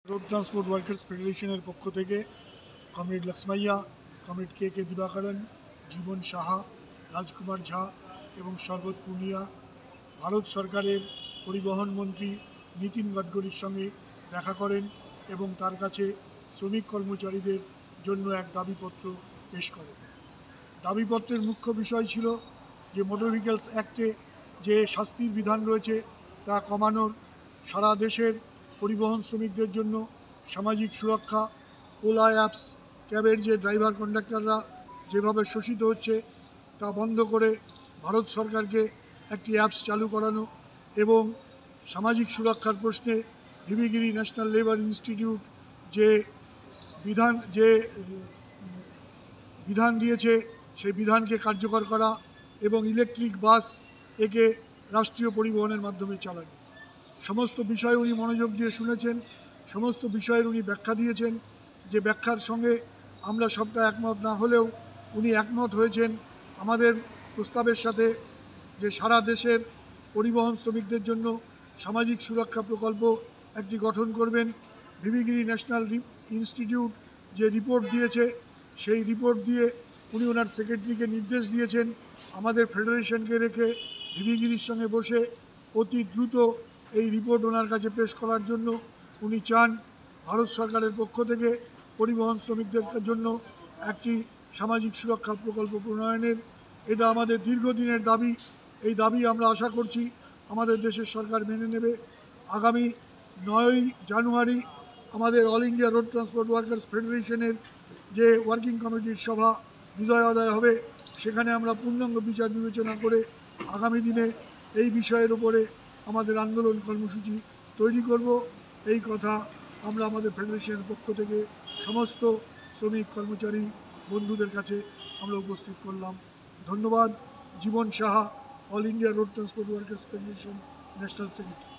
Road transport workers ফেডারেশনের পক্ষ থেকে কমরেড লক্ষ্মইয়া, কমরেড কে দিবাকরণ, জীবন সাহা, রাজকুমার ঝা এবং শরবত পুনিয়া ভারত সরকারের পরিবহন মন্ত্রী নীতিন গডকরির সঙ্গে দেখা করেন এবং তার কাছে শ্রমিক কর্মচারীদের জন্য এক দাবিপত্র পেশ করেন। দাবিপত্রের মুখ্য বিষয় ছিল যে মোটর ভেহিকলস অ্যাক্টে যে শাস্তির বিধান রয়েছে তা কমানোর, সারা দেশের পরিবহন শ্রমিকদের জন্য সামাজিক সুরক্ষা, ওলা অ্যাপস, ক্যাবের যে ড্রাইভার কন্ডাক্টররা যেভাবে শোষিত হচ্ছে তা বন্ধ করে ভারত সরকারকে একটি অ্যাপস চালু করানো এবং সামাজিক সুরক্ষার প্রশ্নে ভিভিগিরি ন্যাশনাল লেবার ইনস্টিটিউট যে বিধান দিয়েছে সেই বিধানকে কার্যকর করা এবং ইলেকট্রিক বাস একে রাষ্ট্রীয় পরিবহনের মাধ্যমে চালানো। সমস্ত বিষয় উনি মনোযোগ দিয়ে শুনেছেন, সমস্ত বিষয়ের উনি ব্যাখ্যা দিয়েছেন, যে ব্যাখ্যার সঙ্গে আমরা সবটা একমত না হলেও উনি একমত হয়েছেন আমাদের প্রস্তাবের সাথে, যে সারা দেশের পরিবহন শ্রমিকদের জন্য সামাজিক সুরক্ষা প্রকল্প একটি গঠন করবেন। ভিভিগিরি ন্যাশনাল ইনস্টিটিউট যে রিপোর্ট দিয়েছে সেই রিপোর্ট দিয়ে উনি ওনার সেক্রেটারিকে নির্দেশ দিয়েছেন আমাদের ফেডারেশনকে রেখে ভিভিগিরির সঙ্গে বসে অতি দ্রুত এই রিপোর্ট ওনার কাছে পেশ করার জন্য উনি চান ভারত সরকারের পক্ষ থেকে পরিবহন শ্রমিকদের জন্য একটি সামাজিক সুরক্ষা প্রকল্প প্রণয়নের। এটা আমাদের দীর্ঘদিনের দাবি। এই দাবি আমরা আশা করছি আমাদের দেশের সরকার মেনে নেবে। আগামী 9ই জানুয়ারি আমাদের all India road transport workers ফেডারেশনের যে ওয়ার্কিং কমিটির সভা বিজয়োদয় হবে, সেখানে আমরা পূর্ণাঙ্গ বিচার বিবেচনা করে আগামী দিনে এই বিষয়ের উপরে আমাদের আন্দোলন কর্মসূচি তৈরি করব। এই কথা আমরা আমাদের ফেডারেশনের পক্ষ থেকে সমস্ত শ্রমিক কর্মচারী বন্ধুদের কাছে আমরা উপস্থিত করলাম। ধন্যবাদ। Jiban Saha, all India road transport workers federation national secretary.